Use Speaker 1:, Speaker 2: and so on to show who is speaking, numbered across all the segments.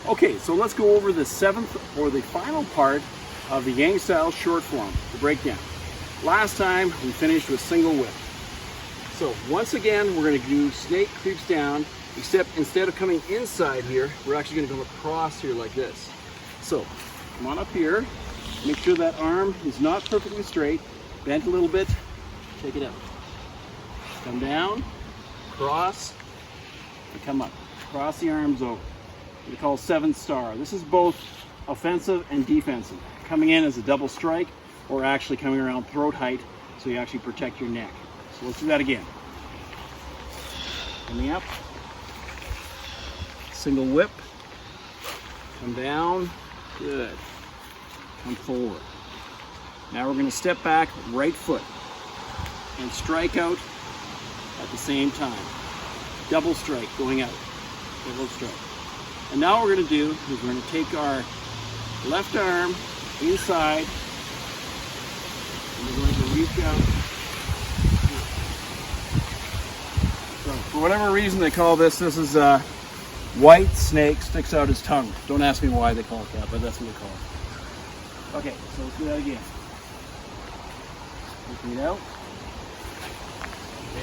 Speaker 1: Okay, so let's go over the seventh or the final part of the Yang style short form, the breakdown. Last time we finished with single whip. So once again, we're going to do snake creeps down, except instead of coming inside here, we're actually going to go across here like this. So come on up here, make sure that arm is not perfectly straight, bent a little bit, take it out. Come down, cross, and come up. Cross the arms over. We call 7-star. This is both offensive and defensive. Coming in as a double strike, or actually coming around throat height, so you actually protect your neck. So let's do that again. Coming up, single whip, come down, good. Come forward. Now we're going to step back, right foot, and strike out at the same time. Double strike going out, double strike. And now what we're going to do is we're going to take our left arm inside, and we're going to reach out. So for whatever reason they call this is white snake sticks out his tongue. Don't ask me why they call it that, but that's what they call it. Okay, so let's do that again. Taking it out,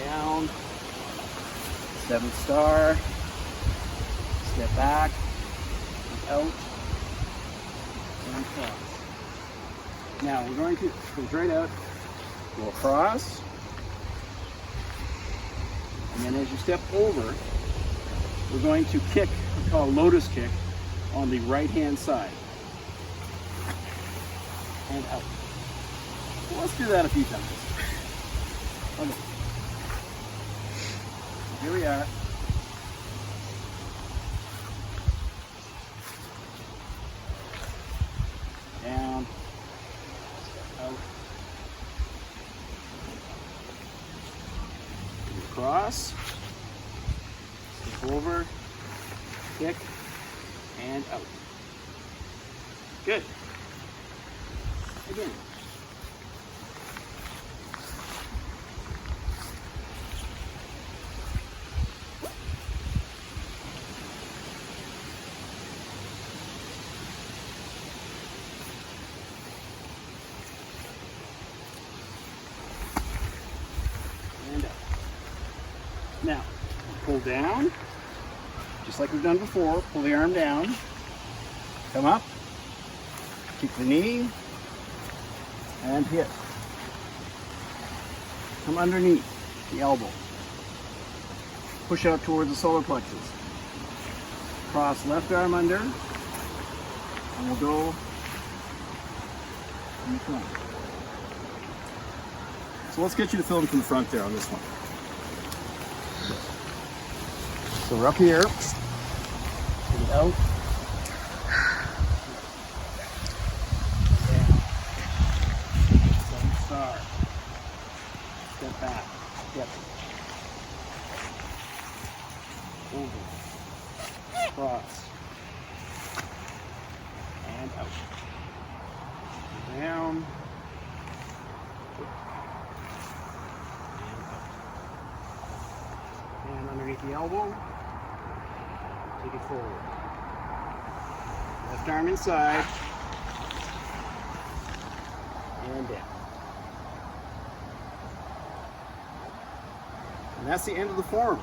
Speaker 1: down, 7-star. Step back, out, and cross. Now we're going to go straight out, go across, and then as you step over, we're going to kick, we call a Lotus kick, on the right-hand side. And out. So let's do that a few times. Okay. So here we are. Down, out, across, step over, kick, and out. Good. Again. Now, pull down, just like we've done before. Pull the arm down, come up, kick the knee, and hit. Come underneath the elbow. Push out towards the solar plexus. Cross left arm under, and we'll go in the front. So let's get you to film from the front there on this one. So we're up here, take it out, down, 7-star, step back, step, over, cross, and out, down, and out, and underneath the elbow. Take it forward. Left arm inside. And down. And that's the end of the form.